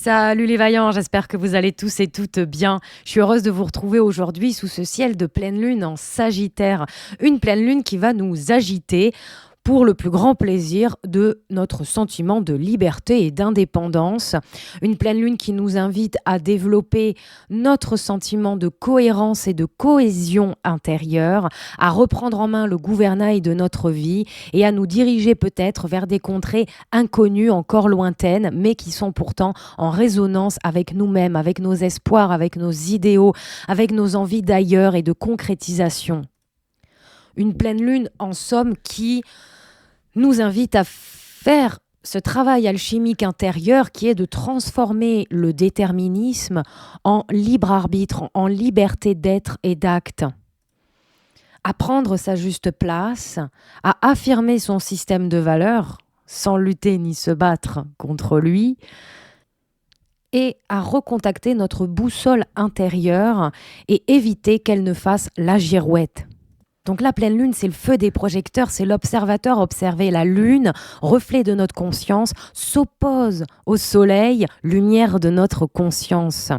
Salut les vaillants, j'espère que vous allez tous et toutes bien. Je suis heureuse de vous retrouver aujourd'hui sous ce ciel de pleine lune en Sagittaire. Une pleine lune qui va nous agiter pour le plus grand plaisir de notre sentiment de liberté et d'indépendance. Une pleine lune qui nous invite à développer notre sentiment de cohérence et de cohésion intérieure, à reprendre en main le gouvernail de notre vie et à nous diriger peut-être vers des contrées inconnues, encore lointaines, mais qui sont pourtant en résonance avec nous-mêmes, avec nos espoirs, avec nos idéaux, avec nos envies d'ailleurs et de concrétisation. Une pleine lune, en somme, qui nous invite à faire ce travail alchimique intérieur qui est de transformer le déterminisme en libre arbitre, en liberté d'être et d'acte. À prendre sa juste place, à affirmer son système de valeurs sans lutter ni se battre contre lui, et à recontacter notre boussole intérieure et éviter qu'elle ne fasse la girouette. Donc la pleine lune, c'est le feu des projecteurs, c'est l'observateur observé. La lune, reflet de notre conscience, s'oppose au soleil, lumière de notre conscience.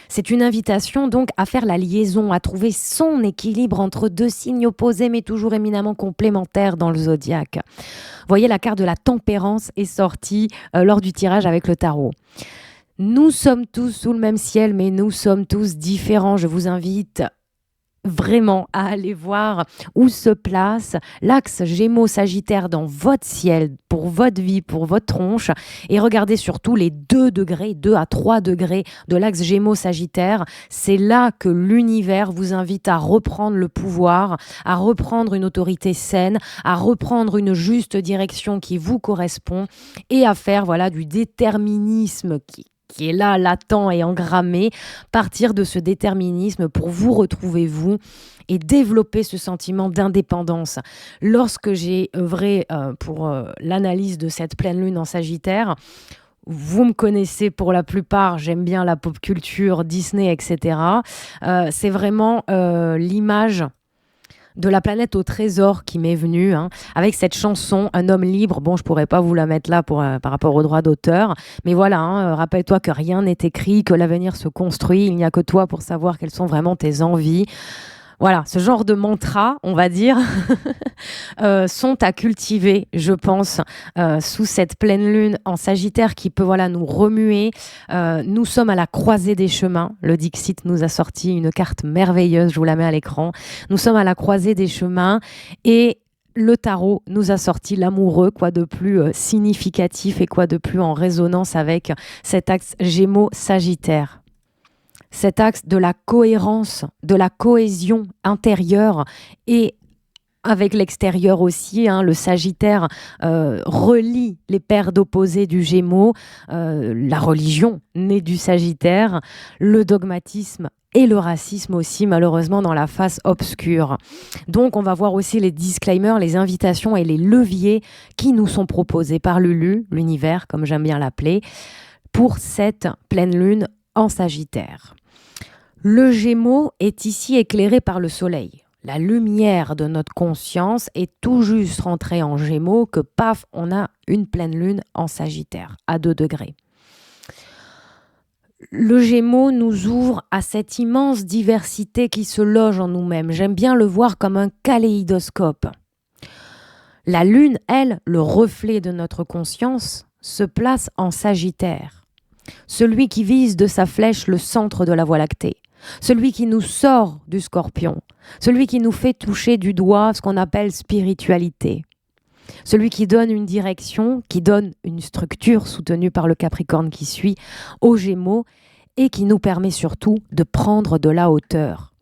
C'est une invitation donc à faire la liaison, à trouver son équilibre entre deux signes opposés mais toujours éminemment complémentaires dans le zodiaque. Vous voyez, la carte de la tempérance est sortie lors du tirage avec le tarot. Nous sommes tous sous le même ciel, mais nous sommes tous différents. Je vous invite vraiment à aller voir où se place l'axe Gémeaux-Sagittaire dans votre ciel, pour votre vie, pour votre tronche, et regardez surtout les 2 à 3 degrés de l'axe Gémeaux-Sagittaire. C'est là que l'univers vous invite à reprendre le pouvoir, à reprendre une autorité saine, à reprendre une juste direction qui vous correspond et à faire du déterminisme qui est là, latent et engrammé, partir de ce déterminisme pour vous retrouver vous et développer ce sentiment d'indépendance. Lorsque j'ai œuvré pour l'analyse de cette pleine lune en Sagittaire, vous me connaissez pour la plupart, j'aime bien la pop culture, Disney, etc. C'est vraiment l'image de la planète au trésor qui m'est venue, avec cette chanson Un homme libre. Bon, je pourrais pas vous la mettre là par rapport aux droits d'auteur, mais voilà, rappelle-toi que rien n'est écrit, que l'avenir se construit, il n'y a que toi pour savoir quelles sont vraiment tes envies. Voilà, ce genre de mantra, on va dire, sont à cultiver, je pense, sous cette pleine lune en Sagittaire qui peut nous remuer. Nous sommes à la croisée des chemins. Le Dixit nous a sorti une carte merveilleuse, je vous la mets à l'écran. Nous sommes à la croisée des chemins et le tarot nous a sorti l'amoureux, quoi de plus significatif et quoi de plus en résonance avec cet axe Gémeaux-Sagittaire. Cet axe de la cohérence, de la cohésion intérieure et avec l'extérieur aussi, le Sagittaire relie les paires d'opposés du Gémeaux, la religion née du Sagittaire, le dogmatisme et le racisme aussi, malheureusement, dans la face obscure. Donc, on va voir aussi les disclaimers, les invitations et les leviers qui nous sont proposés par Lulu, l'univers, comme j'aime bien l'appeler, pour cette pleine lune en Sagittaire. Le Gémeaux est ici éclairé par le soleil. La lumière de notre conscience est tout juste rentrée en Gémeaux que paf, on a une pleine lune en Sagittaire à 2 degrés. Le Gémeaux nous ouvre à cette immense diversité qui se loge en nous-mêmes. J'aime bien le voir comme un kaléidoscope. La lune, elle, le reflet de notre conscience, se place en Sagittaire. Celui qui vise de sa flèche le centre de la Voie lactée. Celui qui nous sort du Scorpion, celui qui nous fait toucher du doigt ce qu'on appelle spiritualité, celui qui donne une direction, qui donne une structure soutenue par le Capricorne qui suit aux Gémeaux et qui nous permet surtout de prendre de la hauteur.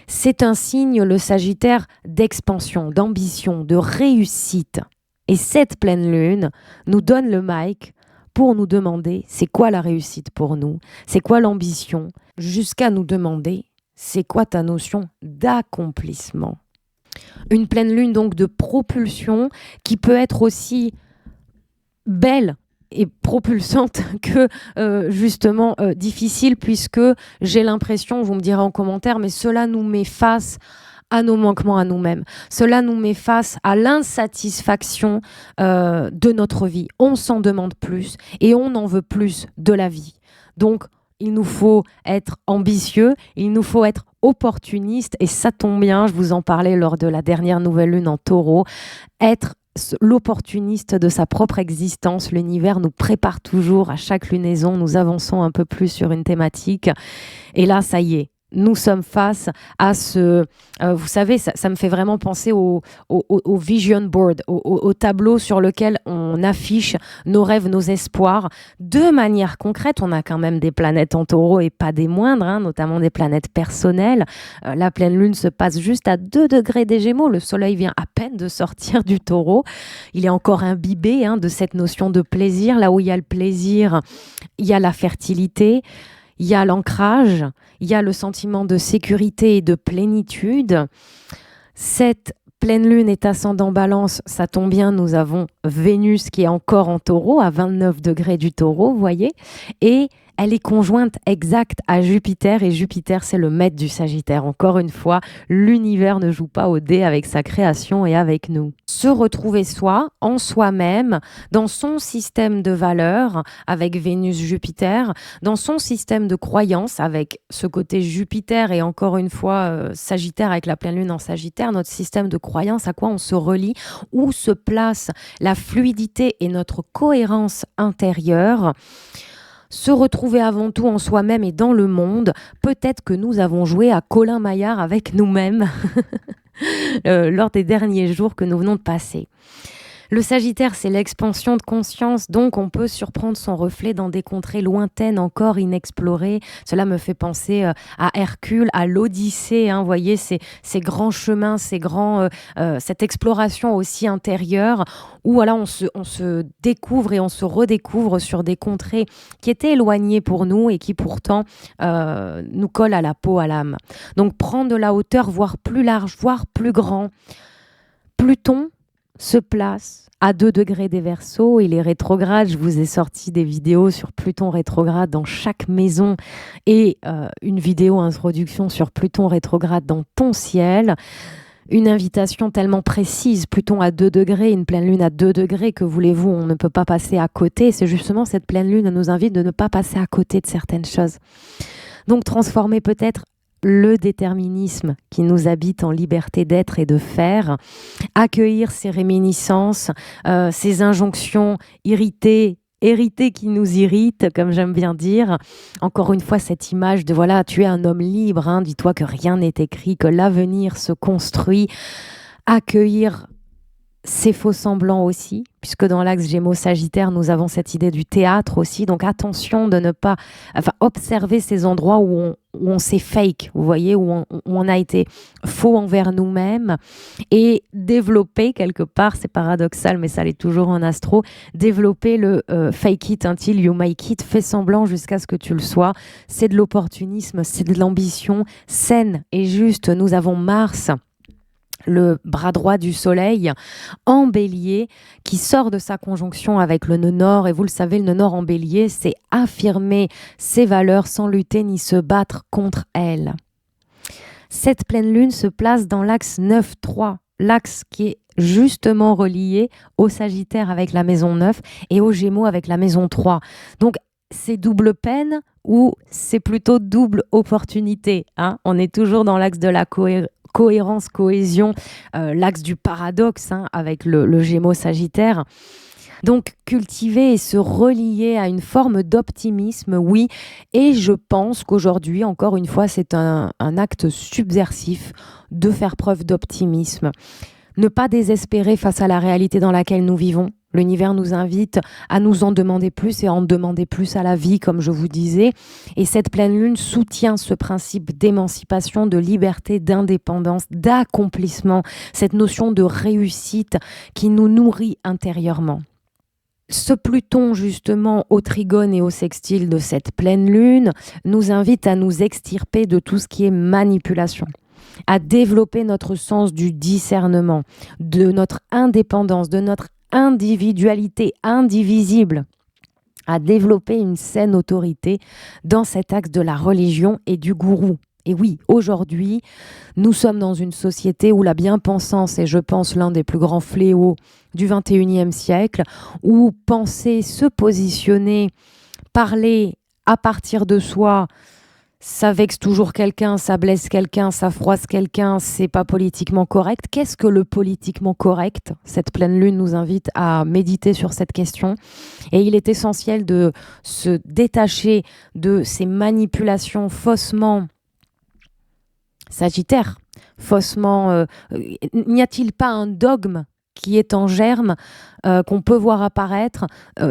C'est un signe, le Sagittaire, d'expansion, d'ambition, de réussite. Et cette pleine lune nous donne le mic pour nous demander c'est quoi la réussite pour nous, c'est quoi l'ambition, jusqu'à nous demander c'est quoi ta notion d'accomplissement. Une pleine lune donc de propulsion qui peut être aussi belle et propulsante que justement difficile, puisque j'ai l'impression, vous me direz en commentaire, mais cela nous met face à nos manquements à nous-mêmes. Cela nous met face à l'insatisfaction de notre vie. On s'en demande plus et on en veut plus de la vie. Donc, il nous faut être ambitieux, il nous faut être opportuniste, et ça tombe bien, je vous en parlais lors de la dernière nouvelle lune en Taureau, être l'opportuniste de sa propre existence. L'univers nous prépare toujours à chaque lunaison, nous avançons un peu plus sur une thématique, et là, ça y est. Nous sommes face à ce... vous savez, ça me fait vraiment penser au vision board, au tableau sur lequel on affiche nos rêves, nos espoirs. De manière concrète, on a quand même des planètes en Taureau et pas des moindres, hein, notamment des planètes personnelles. La pleine lune se passe juste à 2 degrés des Gémeaux. Le soleil vient à peine de sortir du Taureau. Il est encore imbibé de cette notion de plaisir. Là où il y a le plaisir, il y a la fertilité. Il y a l'ancrage, il y a le sentiment de sécurité et de plénitude. Cette pleine lune est ascendant Balance, ça tombe bien, nous avons Vénus qui est encore en Taureau, à 29 degrés du Taureau, vous voyez, et elle est conjointe exacte à Jupiter, et Jupiter, c'est le maître du Sagittaire. Encore une fois, l'univers ne joue pas au dé avec sa création et avec nous. Se retrouver soi, en soi-même, dans son système de valeurs, avec Vénus-Jupiter, dans son système de croyances, avec ce côté Jupiter, et encore une fois, Sagittaire avec la pleine lune en Sagittaire, notre système de croyances, à quoi on se relie, où se place la fluidité et notre cohérence intérieure. Se retrouver avant tout en soi-même et dans le monde. Peut-être que nous avons joué à Colin Maillard avec nous-mêmes lors des derniers jours que nous venons de passer. Le Sagittaire, c'est l'expansion de conscience, donc on peut surprendre son reflet dans des contrées lointaines, encore inexplorées. Cela me fait penser à Hercule, à l'Odyssée, vous voyez, ces grands chemins, cette exploration aussi intérieure, où voilà, on se découvre et on se redécouvre sur des contrées qui étaient éloignées pour nous et qui pourtant nous collent à la peau, à l'âme. Donc prendre de la hauteur, voire plus large, voire plus grand. Pluton se place à 2 degrés des Verseaux. Il est rétrograde. Je vous ai sorti des vidéos sur Pluton rétrograde dans chaque maison et une vidéo introduction sur Pluton rétrograde dans ton ciel. Une invitation tellement précise, Pluton à 2 degrés, une pleine lune à 2 degrés, que voulez-vous, on ne peut pas passer à côté. C'est justement cette pleine lune qui nous invite de ne pas passer à côté de certaines choses. Donc transformer peut-être le déterminisme qui nous habite en liberté d'être et de faire, accueillir ces réminiscences, ces injonctions héritées qui nous irritent, comme j'aime bien dire. Encore une fois, cette image de voilà, tu es un homme libre, dis-toi que rien n'est écrit, que l'avenir se construit. Accueillir ces faux semblants aussi, puisque dans l'axe Gémeaux-Sagittaire, nous avons cette idée du théâtre aussi. Donc attention de ne pas... observer ces endroits où on s'est fake, vous voyez, où on a été faux envers nous-mêmes, et développer quelque part, c'est paradoxal, mais ça l'est toujours en astro, développer le fake it until you make it, fais semblant jusqu'à ce que tu le sois. C'est de l'opportunisme, c'est de l'ambition saine et juste. Nous avons Mars, le bras droit du soleil, en bélier, qui sort de sa conjonction avec le nœud nord. Et vous le savez, le nœud nord en bélier, c'est affirmer ses valeurs sans lutter ni se battre contre elles. Cette pleine lune se place dans l'axe 9-3, l'axe qui est justement relié au Sagittaire avec la maison 9 et au Gémeaux avec la maison 3. Donc, c'est double peine ou c'est plutôt double opportunité, On est toujours dans l'axe de la cohérence, cohésion, l'axe du paradoxe avec le Gémeaux Sagittaire. Donc cultiver et se relier à une forme d'optimisme, oui, et je pense qu'aujourd'hui, encore une fois, c'est un acte subversif de faire preuve d'optimisme. Ne pas désespérer face à la réalité dans laquelle nous vivons. L'univers nous invite à nous en demander plus et à en demander plus à la vie, comme je vous disais. Et cette pleine lune soutient ce principe d'émancipation, de liberté, d'indépendance, d'accomplissement, cette notion de réussite qui nous nourrit intérieurement. Ce Pluton, justement, au trigone et au sextile de cette pleine lune, nous invite à nous extirper de tout ce qui est manipulation, à développer notre sens du discernement, de notre indépendance, de notre individualité indivisible, à développer une saine autorité dans cet axe de la religion et du gourou. Et oui, aujourd'hui, nous sommes dans une société où la bien-pensance est, je pense, l'un des plus grands fléaux du 21e siècle, où penser, se positionner, parler à partir de soi, ça vexe toujours quelqu'un, ça blesse quelqu'un, ça froisse quelqu'un, c'est pas politiquement correct. Qu'est-ce que le politiquement correct? Cette pleine lune nous invite à méditer sur cette question. Et il est essentiel de se détacher de ces manipulations faussement sagittaires, faussement... n'y a-t-il pas un dogme qui est en germe, qu'on peut voir apparaître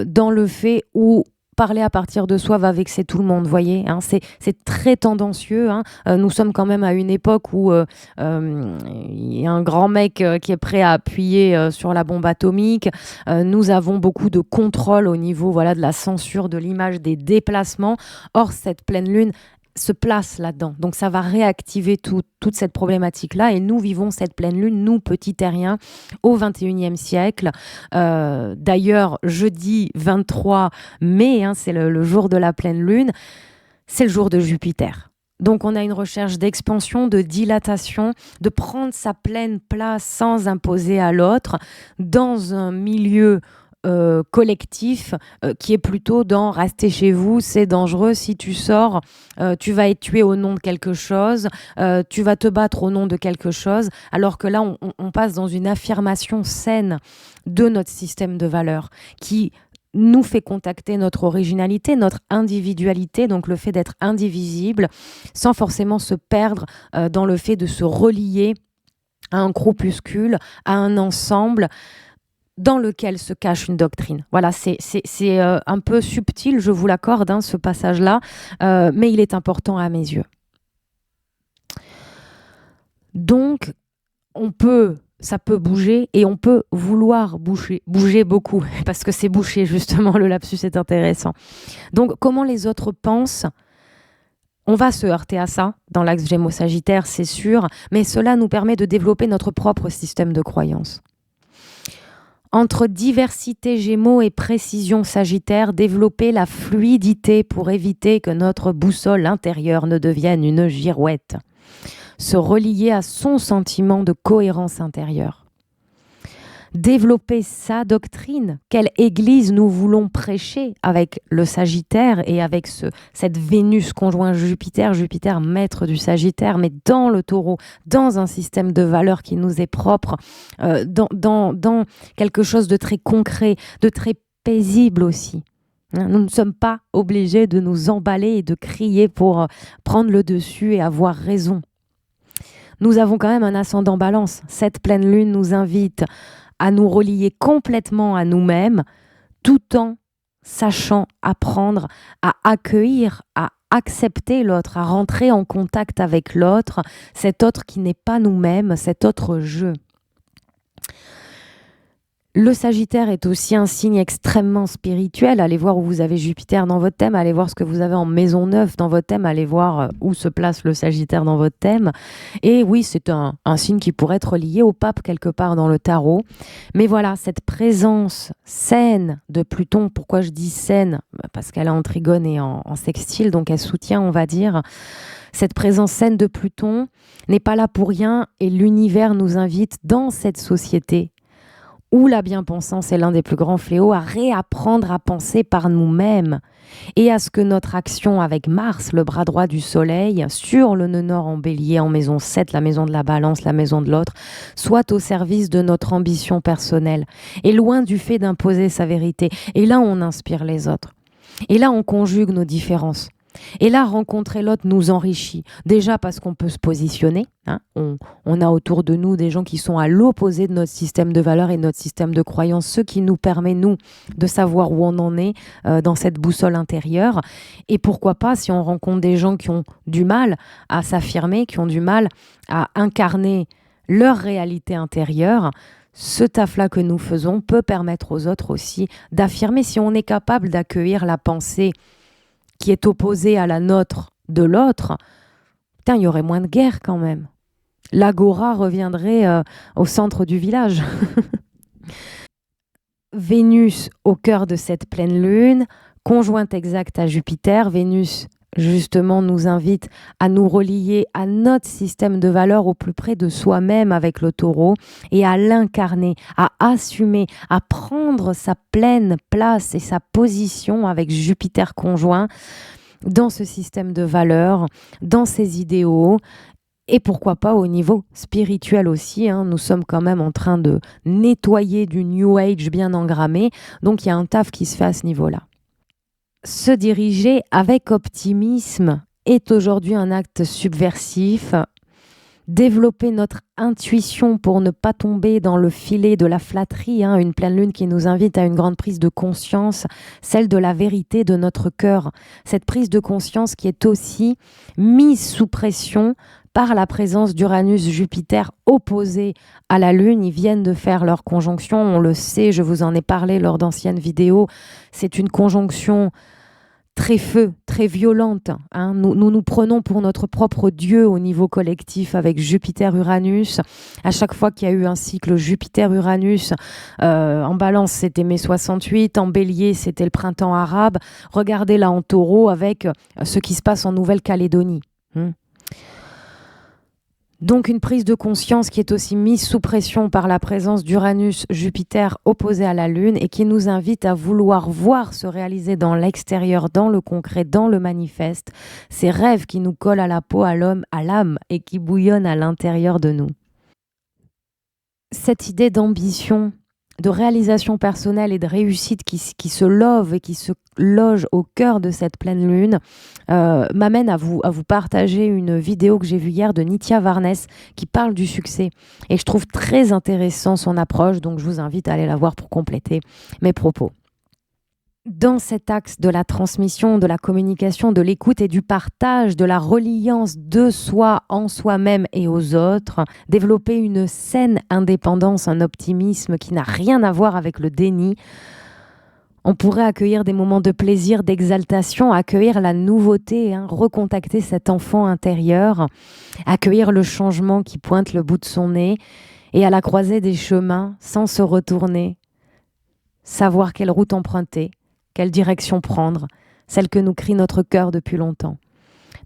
dans le fait où parler à partir de soi va vexer tout le monde, voyez, hein, c'est très tendancieux. Hein. Nous sommes quand même à une époque où il y a un grand mec qui est prêt à appuyer sur la bombe atomique. Nous avons beaucoup de contrôle au niveau voilà, de la censure de l'image, des déplacements. Or, cette pleine lune se place là-dedans. Donc ça va réactiver toute cette problématique-là et nous vivons cette pleine lune, nous petits terriens, au 21e siècle. D'ailleurs, jeudi 23 mai, hein, c'est le jour de la pleine lune, c'est le jour de Jupiter. Donc on a une recherche d'expansion, de dilatation, de prendre sa pleine place sans imposer à l'autre dans un milieu collectif qui est plutôt dans rester chez vous, c'est dangereux, si tu sors, tu vas être tué au nom de quelque chose, tu vas te battre au nom de quelque chose, alors que là, on passe dans une affirmation saine de notre système de valeurs qui nous fait contacter notre originalité, notre individualité, donc le fait d'être indivisible, sans forcément se perdre dans le fait de se relier à un groupuscule, à un ensemble, dans lequel se cache une doctrine. Voilà, c'est un peu subtil, je vous l'accorde, hein, ce passage-là, mais il est important à mes yeux. Donc, ça peut bouger et on peut vouloir bouger beaucoup, parce que c'est boucher, justement, le lapsus est intéressant. Donc, comment les autres pensent ? On va se heurter à ça dans l'axe Gémeaux-Sagittaire, c'est sûr, mais cela nous permet de développer notre propre système de croyance. Entre diversité Gémeaux et précision Sagittaire, développer la fluidité pour éviter que notre boussole intérieure ne devienne une girouette. Se relier à son sentiment de cohérence intérieure. Développer sa doctrine. Quelle église nous voulons prêcher avec le Sagittaire et avec cette Vénus conjoint Jupiter, Jupiter maître du Sagittaire, mais dans le Taureau, dans un système de valeurs qui nous est propre, dans quelque chose de très concret, de très paisible aussi. Nous ne sommes pas obligés de nous emballer et de crier pour prendre le dessus et avoir raison. Nous avons quand même un ascendant Balance. Cette pleine lune nous invite à nous relier complètement à nous-mêmes, tout en sachant apprendre à accueillir, à accepter l'autre, à rentrer en contact avec l'autre, cet autre qui n'est pas nous-mêmes, cet autre je. Le Sagittaire est aussi un signe extrêmement spirituel. Allez voir où vous avez Jupiter dans votre thème, allez voir ce que vous avez en maison 9 dans votre thème, allez voir où se place le Sagittaire dans votre thème. Et oui, c'est un signe qui pourrait être lié au pape quelque part dans le tarot. Mais voilà, cette présence saine de Pluton, pourquoi je dis saine ? Parce qu'elle est en trigone et en sextile, donc elle soutient, on va dire. Cette présence saine de Pluton n'est pas là pour rien et l'univers nous invite dans cette société où la bien-pensance est l'un des plus grands fléaux, à réapprendre à penser par nous-mêmes et à ce que notre action avec Mars, le bras droit du Soleil, sur le nœud nord en Bélier, en maison 7, la maison de la Balance, la maison de l'autre, soit au service de notre ambition personnelle et loin du fait d'imposer sa vérité. Et là, on inspire les autres. Et là, on conjugue nos différences. Et là, rencontrer l'autre nous enrichit. Déjà parce qu'on peut se positionner. Hein. On a autour de nous des gens qui sont à l'opposé de notre système de valeurs et de notre système de croyances, ce qui nous permet, nous, de savoir où on en est dans cette boussole intérieure. Et pourquoi pas, si on rencontre des gens qui ont du mal à s'affirmer, qui ont du mal à incarner leur réalité intérieure, ce taf-là que nous faisons peut permettre aux autres aussi d'affirmer, si on est capable d'accueillir la pensée qui est opposée à la nôtre de l'autre, putain, il y aurait moins de guerre quand même. L'agora reviendrait au centre du village. Vénus au cœur de cette pleine lune, conjointe exacte à Jupiter. Vénus, justement, nous invite à nous relier à notre système de valeurs au plus près de soi-même avec le taureau et à l'incarner, à assumer, à prendre sa pleine place et sa position avec Jupiter conjoint dans ce système de valeurs, dans ses idéaux. Et pourquoi pas au niveau spirituel aussi, hein. Nous sommes quand même en train de nettoyer du New Age bien engrammé. Donc il y a un taf qui se fait à ce niveau-là. Se diriger avec optimisme est aujourd'hui un acte subversif. Développer notre intuition pour ne pas tomber dans le filet de la flatterie, hein, une pleine lune qui nous invite à une grande prise de conscience, celle de la vérité de notre cœur. Cette prise de conscience qui est aussi mise sous pression par la présence d'Uranus-Jupiter opposé à la Lune. Ils viennent de faire leur conjonction, on le sait, je vous en ai parlé lors d'anciennes vidéos. C'est une conjonction très feu, très violente, hein. Nous prenons pour notre propre Dieu au niveau collectif avec Jupiter-Uranus. À chaque fois qu'il y a eu un cycle Jupiter-Uranus, en balance c'était mai 68, en bélier c'était le printemps arabe. Regardez là en taureau avec ce qui se passe en Nouvelle-Calédonie. Donc une prise de conscience qui est aussi mise sous pression par la présence d'Uranus-Jupiter opposé à la Lune et qui nous invite à vouloir voir se réaliser dans l'extérieur, dans le concret, dans le manifeste, ces rêves qui nous collent à la peau, à l'homme, à l'âme et qui bouillonnent à l'intérieur de nous. Cette idée d'ambition, de réalisation personnelle et de réussite qui se love et qui se loge au cœur de cette pleine lune m'amène à vous partager une vidéo que j'ai vue hier de Nithya Varnes qui parle du succès. Et je trouve très intéressant son approche, donc je vous invite à aller la voir pour compléter mes propos. Dans cet axe de la transmission, de la communication, de l'écoute et du partage, de la reliance de soi en soi-même et aux autres, développer une saine indépendance, un optimisme qui n'a rien à voir avec le déni. On pourrait accueillir des moments de plaisir, d'exaltation, accueillir la nouveauté, hein, recontacter cet enfant intérieur, accueillir le changement qui pointe le bout de son nez et à la croisée des chemins, sans se retourner, savoir quelle route emprunter, quelle direction prendre, celle que nous crie notre cœur depuis longtemps.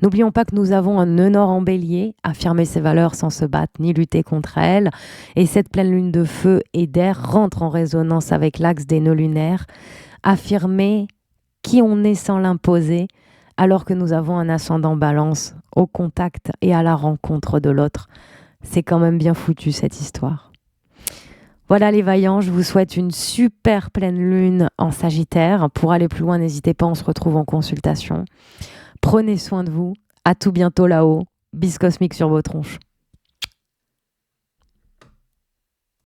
N'oublions pas que nous avons un nœud nord en bélier, affirmer ses valeurs sans se battre ni lutter contre elles. Et cette pleine lune de feu et d'air rentre en résonance avec l'axe des nœuds lunaires. Affirmer qui on est sans l'imposer, alors que nous avons un ascendant balance au contact et à la rencontre de l'autre. C'est quand même bien foutu cette histoire. Voilà les vaillants, je vous souhaite une super pleine lune en Sagittaire. Pour aller plus loin, n'hésitez pas, on se retrouve en consultation. Prenez soin de vous. À tout bientôt là-haut. Bis cosmique sur vos tronches.